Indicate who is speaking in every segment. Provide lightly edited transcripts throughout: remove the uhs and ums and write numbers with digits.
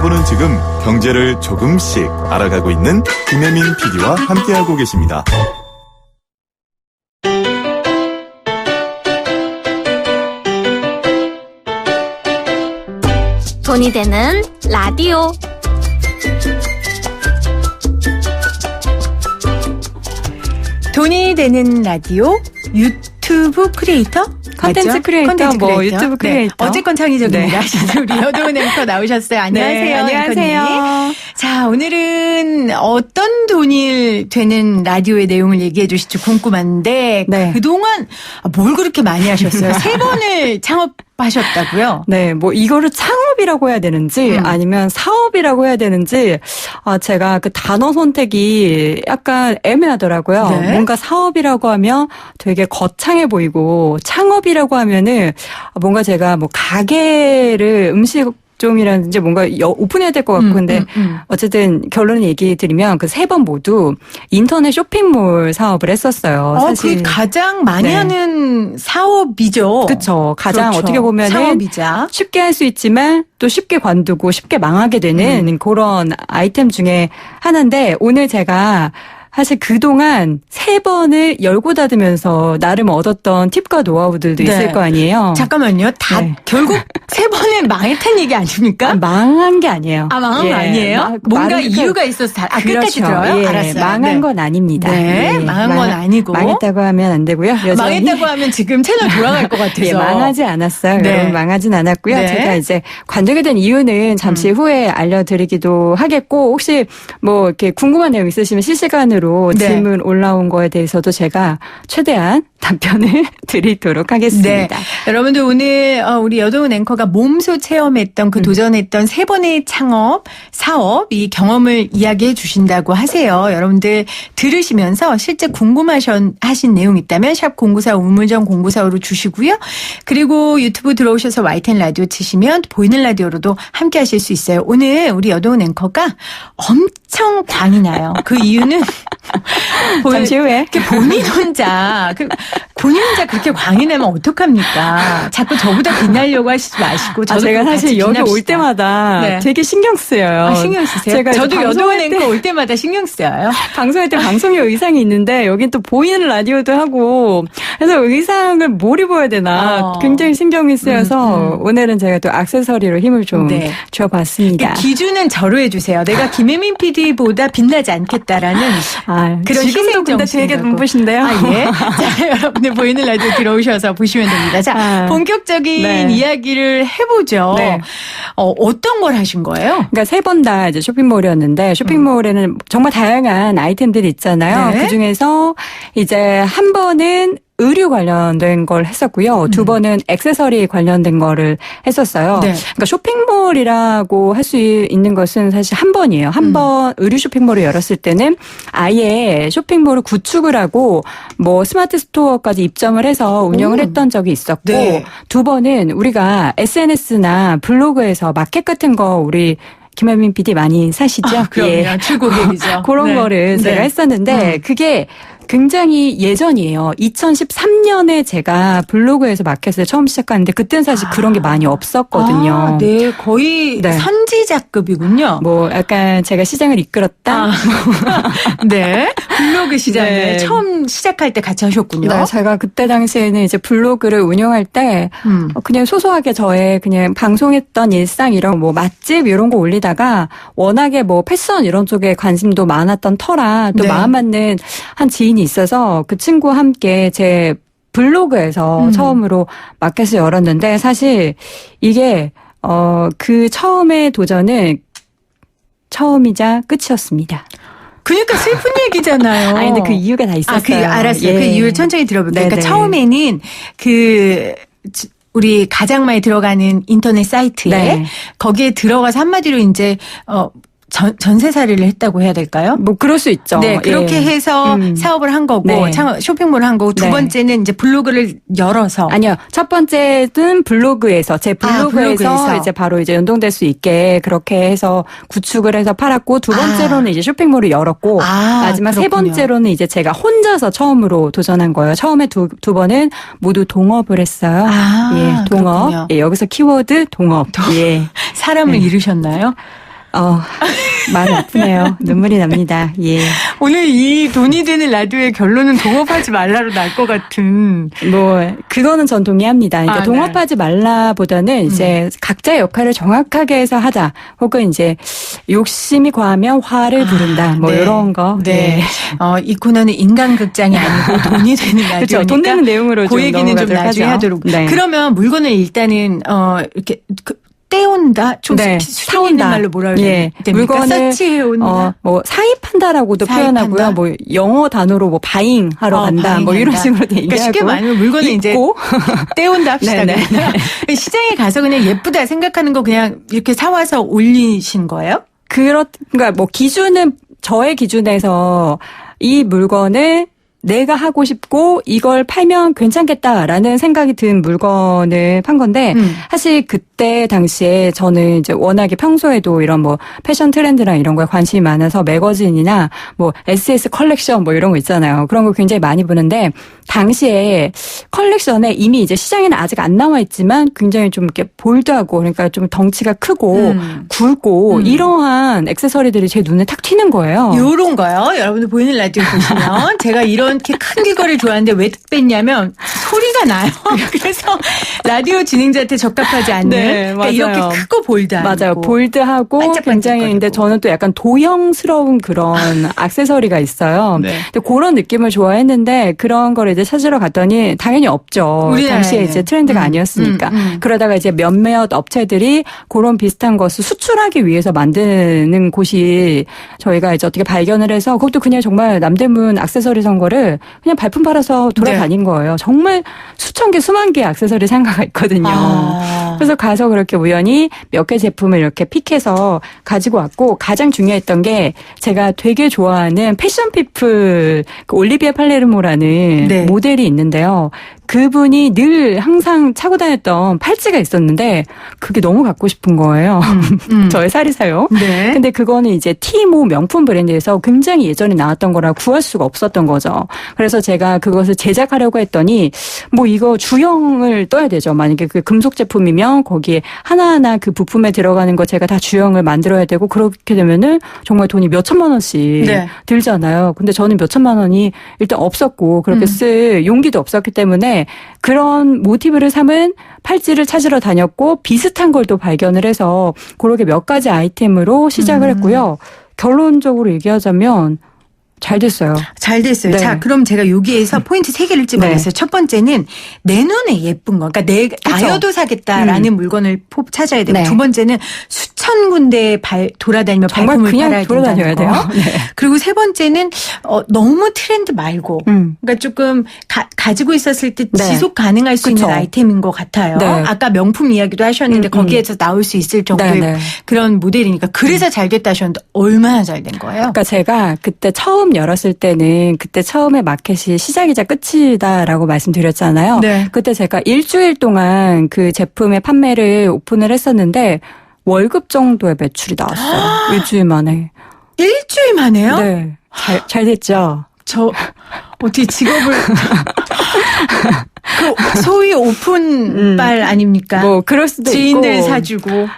Speaker 1: 여러분은 지금 경제를 조금씩 알아가고 있는 김혜민 PD와 함께하고 계십니다.
Speaker 2: 돈이 되는 라디오.
Speaker 3: 돈이 되는 라디오 유튜브 크리에이터?
Speaker 4: 컨텐츠 크리에이터, 뭐 유튜브 크리에이터.
Speaker 3: 네. 어쨌건 창의적입니다. 우리 여도은 앵커 나오셨어요. 안녕하세요.
Speaker 4: 네, 안녕하세요.
Speaker 3: 앵커님. 자, 오늘은 어떤 돈이 되는 라디오의 내용을 얘기해 주실지 궁금한데
Speaker 4: 네.
Speaker 3: 그동안 뭘 그렇게 많이 하셨어요? 3번을 창업하셨다고요?
Speaker 4: 네, 뭐 이거를 창업이라고 해야 되는지 아니면 사업이라고 해야 되는지 제가 그 단어 선택이 약간 애매하더라고요.
Speaker 3: 네.
Speaker 4: 뭔가 사업이라고 하면 되게 거창해 보이고 창업이라고 하면은 뭔가 제가 뭐 가게를 음식점이라든지 뭔가 오픈해야 될 것 같고 근데 어쨌든 결론 얘기 드리면 그 3번 모두 인터넷 쇼핑몰 사업을 했었어요. 사실
Speaker 3: 그 가장 많이
Speaker 4: 네.
Speaker 3: 하는 사업이죠.
Speaker 4: 그렇죠. 가장
Speaker 3: 그렇죠.
Speaker 4: 어떻게 보면은
Speaker 3: 사업이자
Speaker 4: 쉽게 할 수 있지만 또 쉽게 관두고 쉽게 망하게 되는 그런 아이템 중에 하나인데 오늘 제가 사실 그동안 3번을 열고 닫으면서 나름 얻었던 팁과 노하우들도
Speaker 3: 네.
Speaker 4: 있을 거 아니에요.
Speaker 3: 잠깐만요. 다
Speaker 4: 네.
Speaker 3: 결국 3번은 망했다는 얘기 아닙니까?
Speaker 4: 망한 게 아니에요.
Speaker 3: 망한 거 아니에요? 뭔가 이유가 있어서 끝까지
Speaker 4: 그렇죠.
Speaker 3: 들어요?
Speaker 4: 예,
Speaker 3: 알았어요.
Speaker 4: 망한
Speaker 3: 네.
Speaker 4: 건 아닙니다.
Speaker 3: 네,
Speaker 4: 예,
Speaker 3: 망한 건 아니고.
Speaker 4: 망했다고 하면 안 되고요. 여전히
Speaker 3: 망했다고 하면 지금 채널 돌아갈 것 같아서.
Speaker 4: 예, 망하지 않았어요.
Speaker 3: 네.
Speaker 4: 여러분 망하진 않았고요.
Speaker 3: 네.
Speaker 4: 제가 이제 관두게 된 이유는 잠시 후에 알려드리기도 하겠고 혹시 뭐 이렇게 궁금한 내용 있으시면 실시간으로
Speaker 3: 네.
Speaker 4: 질문 올라온 거에 대해서도 제가 최대한 답변을 드리도록 하겠습니다.
Speaker 3: 네. 여러분들 오늘 우리 여도은 앵커가 몸소 체험했던 그 도전했던 3번의 창업, 사업 이 경험을 이야기해 주신다고 하세요. 여러분들 들으시면서 실제 궁금하신 내용 있다면 샵 0945 우물정 0945로 주시고요. 그리고 유튜브 들어오셔서 YTN 라디오 치시면 보이는 라디오로도 함께 하실 수 있어요. 오늘 우리 여도은 앵커가 엄청 광이 나요. 그 이유는
Speaker 4: 잠시 후에
Speaker 3: 본인 혼자 그렇게 광이 나면 어떡합니까? 자꾸 저보다 빛나려고 하시지 마시고 저도
Speaker 4: 제가 사실
Speaker 3: 같이
Speaker 4: 여기
Speaker 3: 빛납시다.
Speaker 4: 올 때마다
Speaker 3: 네.
Speaker 4: 되게 신경 쓰여요.
Speaker 3: 신경 쓰세요?
Speaker 4: 제가
Speaker 3: 저도 여도은
Speaker 4: 방송할
Speaker 3: 앵커 올 때마다 신경 쓰여요.
Speaker 4: 방송할 때 방송용 의상이 있는데 여긴 또 보이는 라디오도 하고 그래서 의상을 뭘 입어야 되나 굉장히 신경이 쓰여서 오늘은 제가 또 액세서리로 힘을 좀
Speaker 3: 네.
Speaker 4: 줘봤습니다.
Speaker 3: 기준은 저로 해주세요. 내가 김혜민 PD보다 빛나지 않겠다라는 그런
Speaker 4: 지금도 근데
Speaker 3: 희생정신이라고.
Speaker 4: 되게 눈부신데요.
Speaker 3: 예. 자, 여러분들 보이는 라디오 들어오셔서 보시면 됩니다. 자, 본격적인
Speaker 4: 네.
Speaker 3: 이야기를 해보죠.
Speaker 4: 네.
Speaker 3: 어떤 걸 하신 거예요?
Speaker 4: 그러니까 3번 다 이제 쇼핑몰이었는데 쇼핑몰에는 정말 다양한 아이템들이 있잖아요.
Speaker 3: 네.
Speaker 4: 그중에서 이제 한 번은 의류 관련된 걸 했었고요. 2번은 액세서리 관련된 거를 했었어요.
Speaker 3: 네.
Speaker 4: 그러니까 쇼핑몰이라고 할 수 있는 것은 사실 한 번이에요. 한 번 의류 쇼핑몰을 열었을 때는 아예 쇼핑몰을 구축을 하고 뭐 스마트 스토어까지 입점을 해서 운영을 했던 적이 있었고
Speaker 3: 네.
Speaker 4: 2번은 우리가 SNS나 블로그에서 마켓 같은 거 우리 김혜민 PD 많이 사시죠?
Speaker 3: 그럼요. 출고객이죠.
Speaker 4: 그런
Speaker 3: 네.
Speaker 4: 거를 제가
Speaker 3: 네.
Speaker 4: 했었는데 그게 굉장히 예전이에요. 2013년에 제가 블로그에서 마켓을 처음 시작하는데 그때는 사실 그런 게 많이 없었거든요.
Speaker 3: 네, 거의
Speaker 4: 네.
Speaker 3: 선지자급이군요.
Speaker 4: 뭐 약간 제가 시장을 이끌었다.
Speaker 3: 네, 블로그 시장을
Speaker 4: 네.
Speaker 3: 처음 시작할 때 같이 하셨군요.
Speaker 4: 네, 제가 그때 당시에는 이제 블로그를 운영할 때 그냥 소소하게 저의 그냥 방송했던 일상 이런 뭐 맛집 이런 거 올리다가 워낙에 뭐 패션 이런 쪽에 관심도 많았던 터라 또
Speaker 3: 네.
Speaker 4: 마음 맞는 한 지인이 있어서 그 친구와 함께 제 블로그에서 처음으로 마켓을 열었는데 사실 이게 그 처음의 도전은 처음이자 끝이었습니다.
Speaker 3: 그러니까 슬픈 얘기잖아요.
Speaker 4: 아니 근데 그 이유가 다 있었어요.
Speaker 3: 알았어요.
Speaker 4: 예.
Speaker 3: 그 이유를 천천히 들어볼게요. 그러니까
Speaker 4: 네네.
Speaker 3: 처음에는 우리 가장 많이 들어가는 인터넷 사이트에
Speaker 4: 네.
Speaker 3: 거기에 들어가서 한마디로 이제 전세살이를 했다고 해야 될까요?
Speaker 4: 뭐 그럴 수 있죠.
Speaker 3: 네, 그렇게
Speaker 4: 예.
Speaker 3: 해서 사업을 한 거고
Speaker 4: 네.
Speaker 3: 쇼핑몰을 한 거고 두
Speaker 4: 네.
Speaker 3: 번째는 이제 블로그를 열어서
Speaker 4: 아니요. 첫 번째는 블로그에서 제 블로그에서 이제 바로 이제 연동될 수 있게 그렇게 해서 구축을 해서 팔았고 두 번째로는 이제 쇼핑몰을 열었고 마지막 세
Speaker 3: 그렇군요.
Speaker 4: 번째로는 이제 제가 혼자서 처음으로 도전한 거예요. 처음에 두 번은 모두 동업을 했어요. 예, 동업.
Speaker 3: 그렇군요.
Speaker 4: 예, 여기서 키워드 동업. 예.
Speaker 3: 사람을 잃으셨나요?
Speaker 4: 마음이 아프네요. 눈물이 납니다. 예.
Speaker 3: 오늘 이 돈이 되는 라디오의 결론은 동업하지 말라로 날 것 같은.
Speaker 4: 그거는 전 동의합니다. 그러니까
Speaker 3: 네.
Speaker 4: 동업하지 말라보다는 이제 각자의 역할을 정확하게 해서 하자. 혹은 이제 욕심이 과하면 화를 부른다.
Speaker 3: 네.
Speaker 4: 이런 거.
Speaker 3: 네. 이 코너는 인간극장이 아니고 돈이 되는 라디오니까.
Speaker 4: 그렇죠. 돈 되는 내용으로
Speaker 3: 그 얘기는 좀 나중에 하도록.
Speaker 4: 네.
Speaker 3: 그러면 물건을 일단은 이렇게 떼온다? 좀
Speaker 4: 네,
Speaker 3: 사온다. 말로 뭐라 그래야
Speaker 4: 예.
Speaker 3: 됩니까?
Speaker 4: 물건을
Speaker 3: 서치해온다.
Speaker 4: 사입한다라고도
Speaker 3: 사입한다?
Speaker 4: 표현하고요. 영어 단어로 바잉 하러 간다. 이런 식으로 얘기하고.
Speaker 3: 그러니까 쉽게 말하면 물건을 이제 떼온다 합시다.
Speaker 4: 네네.
Speaker 3: 시장에 가서 그냥 예쁘다 생각하는 거 그냥 이렇게 사와서 올리신 거예요?
Speaker 4: 그러니까 기준은 저의 기준에서 이 물건을 내가 하고 싶고 이걸 팔면 괜찮겠다라는 생각이 든 물건을 판 건데 사실 그때 당시에 저는 이제 워낙에 평소에도 이런 패션 트렌드나 이런 거에 관심이 많아서 매거진이나 SS 컬렉션 이런 거 있잖아요. 그런 거 굉장히 많이 보는데 당시에 컬렉션에 이미 이제 시장에는 아직 안 나와 있지만 굉장히 좀 이렇게 볼드하고 그러니까 좀 덩치가 크고 굵고 이러한 액세서리들이 제 눈에 탁 튀는 거예요.
Speaker 3: 요런 거요. 여러분들 보이는 라디오 보시면 제가 이렇게 큰 귀걸이를 좋아하는데 왜 뺐냐면 소리가 나요. 그래서 라디오 진행자한테 적합하지 않는
Speaker 4: 네,
Speaker 3: 그러니까 이렇게 크고 볼드하고
Speaker 4: 맞아요. 볼드하고 굉장히 근데 저는 또 약간 도형스러운 그런 액세서리가 있어요.
Speaker 3: 네.
Speaker 4: 근데 그런 느낌을 좋아했는데 그런 걸 이제 찾으러 갔더니 당연히 없죠. 당시에 이제 트렌드가 아니었으니까. 그러다가 이제 몇몇 업체들이 그런 비슷한 것을 수출하기 위해서 만드는 곳이 저희가 이제 어떻게 발견을 해서 그것도 그냥 정말 남대문 액세서리 선거를 그냥 발품 팔아서 돌아다닌 거예요. 정말 수천 개, 수만 개의 액세서리 상가가 있거든요. 그래서 가서 그렇게 우연히 몇 개 제품을 이렇게 픽해서 가지고 왔고 가장 중요했던 게 제가 되게 좋아하는 패션피플 올리비아 팔레르모라는 모델이 있는데요. 그분이 늘 항상 차고 다녔던 팔찌가 있었는데 그게 너무 갖고 싶은 거예요. 저의 사리사요.
Speaker 3: 네.
Speaker 4: 근데 그거는 이제 티모 명품 브랜드에서 굉장히 예전에 나왔던 거라 구할 수가 없었던 거죠. 그래서 제가 그것을 제작하려고 했더니 이거 주형을 떠야 되죠. 만약에 그 금속 제품이면 거기에 하나하나 그 부품에 들어가는 거 제가 다 주형을 만들어야 되고 그렇게 되면은 정말 돈이 몇 천만 원씩 들잖아요. 근데 저는 몇 천만 원이 일단 없었고 그렇게 쓸 용기도 없었기 때문에 그런 모티브를 삼은 팔찌를 찾으러 다녔고 비슷한 걸 또 발견을 해서 그렇게 몇 가지 아이템으로 시작을 했고요. 결론적으로 얘기하자면 잘 됐어요.
Speaker 3: 잘 됐어요.
Speaker 4: 네.
Speaker 3: 자, 그럼 제가 여기에서 포인트 3개를 찍어냈어요. 첫 번째는 내 눈에 예쁜 거. 그러니까 나여도 사겠다라는 물건을 찾아야 되고 두 번째는 수천 군데 돌아다니며
Speaker 4: 정말
Speaker 3: 발품을
Speaker 4: 그냥
Speaker 3: 팔아야
Speaker 4: 돌아다녀야
Speaker 3: 된다는 거.
Speaker 4: 돼요. 네.
Speaker 3: 그리고 세 번째는 너무 트렌드 말고 그러니까 조금 가지고 있었을 때 지속 가능할 수 있는 아이템인 것 같아요. 아까 명품 이야기도 하셨는데 거기에서 나올 수 있을 정도의 그런 모델이니까 그래서 잘 됐다 하셨는데 얼마나 잘 된 거예요?
Speaker 4: 그러니까 제가 그때 처음 열었을 때는 그때 처음에 마켓이 시작이자 끝이다라고 말씀드렸잖아요. 그때 제가 일주일 동안 그 제품의 판매를 오픈을 했었는데 월급 정도의 매출이 나왔어요. 일주일 만에.
Speaker 3: 일주일 만에요?
Speaker 4: 네. 잘 됐죠.
Speaker 3: 저 어떻게 직업을 그 소위 오픈빨 아닙니까?
Speaker 4: 그럴 수도
Speaker 3: 지인들
Speaker 4: 있고.
Speaker 3: 사주고.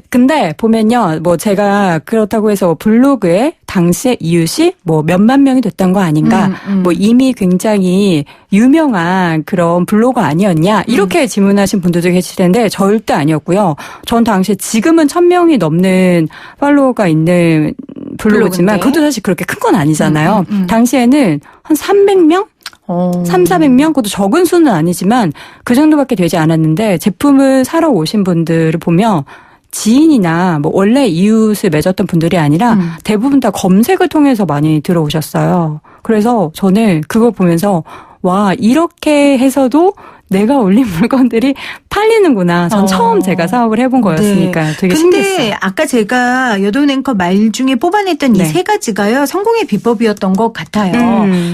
Speaker 4: 근데 보면요. 제가 그렇다고 해서 블로그에 당시에 이웃이 몇만 명이 됐던 거 아닌가? 이미 굉장히 유명한 그런 블로거 아니었냐? 이렇게 질문하신 분들도 계실 텐데 절대 아니었고요. 전 당시에 지금은 1000명이 넘는 팔로워가 있는 블로그지만 그것도 사실 그렇게 큰 건 아니잖아요. 당시에는 한 300명? 300~400명? 그것도 적은 수는 아니지만 그 정도밖에 되지 않았는데 제품을 사러 오신 분들을 보면 지인이나 원래 이웃을 맺었던 분들이 아니라 대부분 다 검색을 통해서 많이 들어오셨어요. 그래서 저는 그걸 보면서 와, 이렇게 해서도 내가 올린 물건들이 팔리는구나. 전 처음 제가 사업을 해본 거였으니까 되게 신기했어요.
Speaker 3: 근데 아까 제가 여돈 앵커 말 중에 뽑아냈던 이 세 가지가요. 성공의 비법이었던 것 같아요.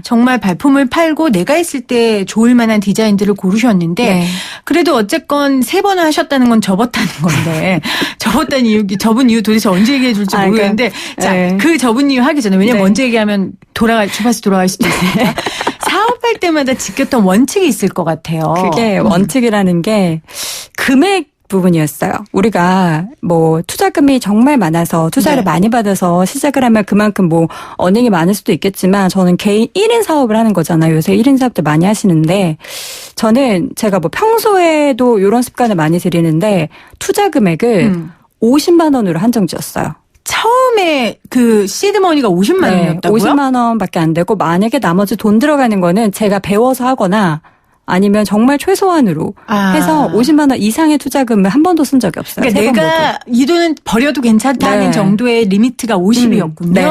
Speaker 3: 정말 발품을 팔고 내가 했을 때 좋을 만한 디자인들을 고르셨는데 그래도 어쨌건 3번 하셨다는 건 접었다는 건데 접었다는 이유, 접은 이유 도대체 언제 얘기해 줄지 모르겠는데 자, 그 접은 이유 하기 전에 왜냐면 먼저 얘기하면 주파수 돌아갈 수도 있으니까 사업할 때마다 지켰던 원칙이 있을 것 같아요.
Speaker 4: 그게 원칙이라는 게 금액 부분이었어요. 우리가 뭐 투자금이 정말 많아서 투자를
Speaker 3: 네.
Speaker 4: 많이 받아서 시작을 하면 그만큼 뭐 언행이 많을 수도 있겠지만 저는 개인 1인 사업을 하는 거잖아요. 요새 1인 사업도 많이 하시는데 저는 제가 뭐 평소에도 이런 습관을 많이 들이는데 투자 금액을 50만 원으로 한정 지었어요.
Speaker 3: 처음에 그 시드머니가 50만 원이었다고요?
Speaker 4: 50만 원밖에 안 되고 만약에 나머지 돈 들어가는 거는 제가 배워서 하거나 아니면 정말 최소한으로 해서 50만 원 이상의 투자금을 한 번도 쓴 적이 없어요.
Speaker 3: 그러니까 내가 이 돈은 버려도 괜찮다는
Speaker 4: 네.
Speaker 3: 정도의 리미트가 50이었군요.
Speaker 4: 네.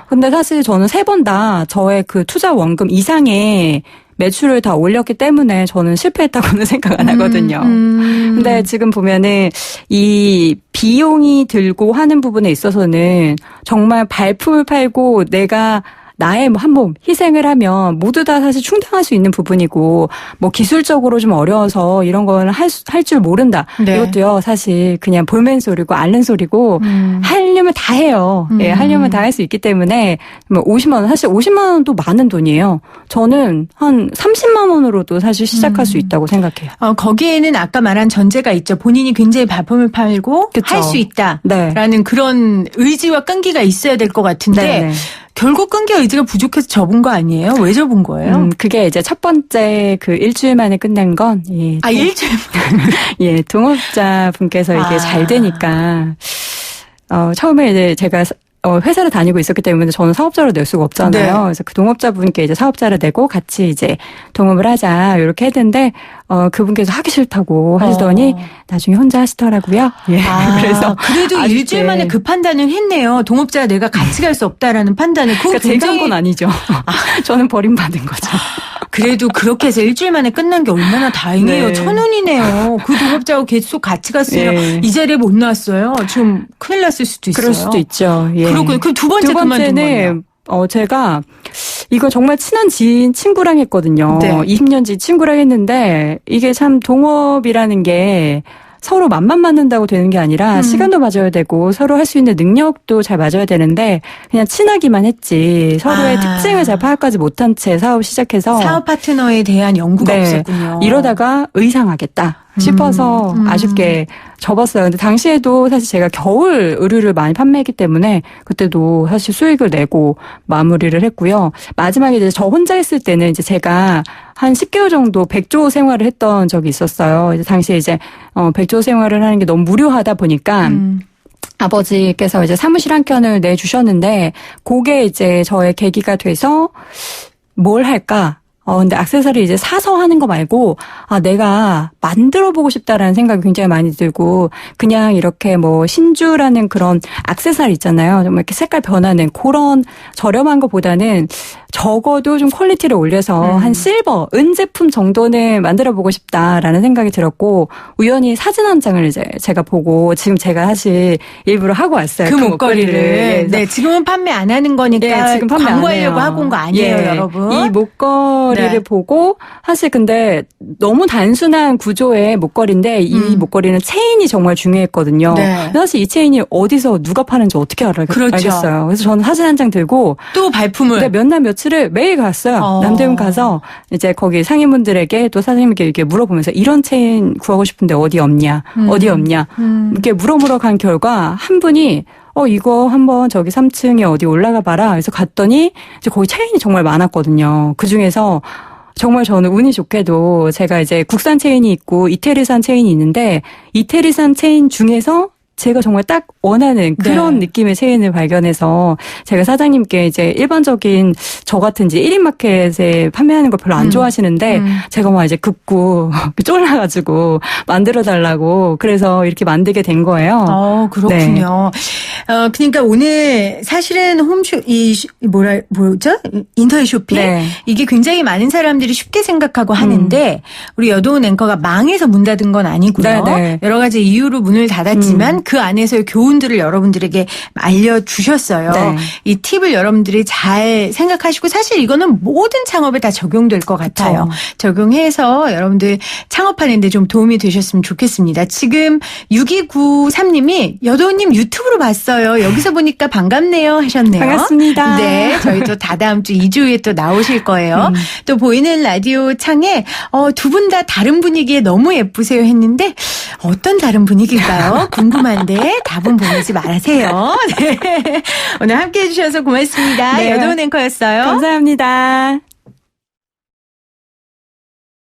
Speaker 4: 근데 사실 저는 3번 다 저의 그 투자 원금 이상의 매출을 다 올렸기 때문에 저는 실패했다고는 생각 안 하거든요. 근데 지금 보면은 이 비용이 들고 하는 부분에 있어서는 정말 발품을 팔고 내가 나의 한 몸 희생을 하면 모두 다 사실 충당할 수 있는 부분이고 뭐 기술적으로 좀 어려워서 이런 건 할 줄 모른다.
Speaker 3: 네.
Speaker 4: 이것도요 사실 그냥 볼멘 소리고 앓는 소리고 하려면 다 해요. 예, 하려면 다 할 수 있기 때문에 뭐 50만 원 사실 50만 원도 많은 돈이에요. 저는 한 30만 원으로도 사실 시작할 수 있다고 생각해요.
Speaker 3: 거기에는 아까 말한 전제가 있죠. 본인이 굉장히 발품을 팔고
Speaker 4: 그쵸.
Speaker 3: 할 수 있다라는
Speaker 4: 네.
Speaker 3: 그런 의지와 끈기가 있어야 될 것 같은데
Speaker 4: 네.
Speaker 3: 결국 끈기와 의지가 부족해서 접은 거 아니에요? 왜 접은 거예요?
Speaker 4: 그게 이제 첫 번째 그 일주일 만에 끝낸 건
Speaker 3: 일주일
Speaker 4: 예, 동업자 분께서 이게 잘 되니까 처음에 이제 제가 회사를 다니고 있었기 때문에 저는 사업자로 낼 수가 없잖아요.
Speaker 3: 네.
Speaker 4: 그래서 그 동업자분께 이제 사업자를 내고 같이 이제 동업을 하자 이렇게 했는데 그분께서 하기 싫다고 하시더니 나중에 혼자 하시더라고요. 예.
Speaker 3: 그래서 그래도
Speaker 4: 아쉽게.
Speaker 3: 일주일 만에 그 판단을 했네요. 동업자 내가 같이 갈 수 없다라는 판단을. 그건
Speaker 4: 그러니까 제가 한 건 아니죠. 저는 버림받은 거죠.
Speaker 3: 그래도 그렇게 해서 일주일 만에 끝난 게 얼마나 다행이에요.
Speaker 4: 네.
Speaker 3: 천운이네요. 그 동업자하고 계속 같이 갔으면
Speaker 4: 예.
Speaker 3: 이 자리에 못 나왔어요. 좀 큰일 났을 수도 있어요.
Speaker 4: 그럴 수도 있죠. 예.
Speaker 3: 그렇고요. 그럼 두 번째
Speaker 4: 두
Speaker 3: 그만둔 거예요.
Speaker 4: 번째는 제가 이거 정말 친한 지인 친구랑 했거든요.
Speaker 3: 네.
Speaker 4: 20년지 친구랑 했는데 이게 참 동업이라는 게 서로 맘만 맞는다고 되는 게 아니라 시간도 맞아야 되고 서로 할 수 있는 능력도 잘 맞아야 되는데 그냥 친하기만 했지 서로의 특징을 잘 파악하지 못한 채 사업 시작해서
Speaker 3: 사업 파트너에 대한 연구가
Speaker 4: 네.
Speaker 3: 없었군요.
Speaker 4: 이러다가 의상하겠다 싶어서 아쉽게 접었어요. 근데 당시에도 사실 제가 겨울 의류를 많이 판매했기 때문에 그때도 사실 수익을 내고 마무리를 했고요. 마지막에 이제 저 혼자 했을 때는 이제 제가 한 10개월 정도 백조 생활을 했던 적이 있었어요. 이제 당시에 이제 백조 생활을 하는 게 너무 무료하다 보니까 아버지께서 이제 사무실 한 켠을 내주셨는데 그게 이제 저의 계기가 돼서 뭘 할까? 근데 액세서리 이제 사서 하는 거 말고, 내가 만들어보고 싶다라는 생각이 굉장히 많이 들고, 그냥 이렇게 뭐 신주라는 그런 액세서리 있잖아요. 좀 이렇게 색깔 변하는 그런 저렴한 거보다는 적어도 좀 퀄리티를 올려서 한 실버, 은 제품 정도는 만들어보고 싶다라는 생각이 들었고, 우연히 사진 한 장을 이제 제가 보고, 지금 제가 사실 일부러 하고 왔어요.
Speaker 3: 그 목걸이를.
Speaker 4: 예,
Speaker 3: 네, 지금은 판매 안 하는 거니까.
Speaker 4: 예, 지금 판매 안
Speaker 3: 광고하려고
Speaker 4: 해요.
Speaker 3: 하고 온 거 아니에요,
Speaker 4: 예,
Speaker 3: 여러분.
Speaker 4: 이 목걸이를
Speaker 3: 네.
Speaker 4: 보고 사실 근데 너무 단순한 구조의 목걸이인데 이 목걸이는 체인이 정말 중요했거든요.
Speaker 3: 네.
Speaker 4: 사실 이 체인이 어디서 누가 파는지 어떻게
Speaker 3: 그렇죠.
Speaker 4: 알겠어요. 그래서 저는 사진 한 장 들고
Speaker 3: 또 발품을.
Speaker 4: 근데 몇 날 며칠을 매일 갔어요. 남대문 가서 이제 거기 상인분들에게 또 사장님께 이렇게 물어보면서 이런 체인 구하고 싶은데 어디 없냐, 어디 없냐 이렇게 물어보러 간 결과 한 분이 이거 한번 저기 3층에 어디 올라가 봐라. 그래서 갔더니 이제 거기 체인이 정말 많았거든요. 그 중에서 정말 저는 운이 좋게도 제가 이제 국산 체인이 있고 이태리산 체인이 있는데 이태리산 체인 중에서 제가 정말 딱 원하는 그런 느낌의 체인을 발견해서 제가 사장님께 이제 일반적인 저 같은 이제 1인 마켓에 판매하는 걸 별로 안 좋아하시는데 제가 막 이제 급구 쫄라가지고 만들어달라고 그래서 이렇게 만들게 된 거예요.
Speaker 3: 그렇군요. 네. 그러니까 오늘 사실은 뭐죠? 인터넷 쇼핑?
Speaker 4: 네.
Speaker 3: 이게 굉장히 많은 사람들이 쉽게 생각하고 하는데 우리 여도은 앵커가 망해서 문 닫은 건 아니고요.
Speaker 4: 네, 네.
Speaker 3: 여러 가지 이유로 문을 닫았지만 그 안에서의 교훈들을 여러분들에게 알려주셨어요.
Speaker 4: 네.
Speaker 3: 이 팁을 여러분들이 잘 생각하시고 사실 이거는 모든 창업에 다 적용될 것 같아요.
Speaker 4: 그쵸.
Speaker 3: 적용해서 여러분들 창업하는 데 좀 도움이 되셨으면 좋겠습니다. 지금 6293님이 여도우님 유튜브로 봤어요. 여기서 보니까 반갑네요 하셨네요.
Speaker 4: 반갑습니다.
Speaker 3: 네, 저희 또 다다음 주 2주에 또 나오실 거예요. 또 보이는 라디오 창에 두 분 다 다른 분위기에 너무 예쁘세요 했는데 어떤 다른 분위기일까요? 궁금한데 답은 보내지 말으세요. 네. 오늘 함께해 주셔서 고맙습니다.
Speaker 4: 네.
Speaker 3: 여도우 앵커였어요.
Speaker 4: 감사합니다.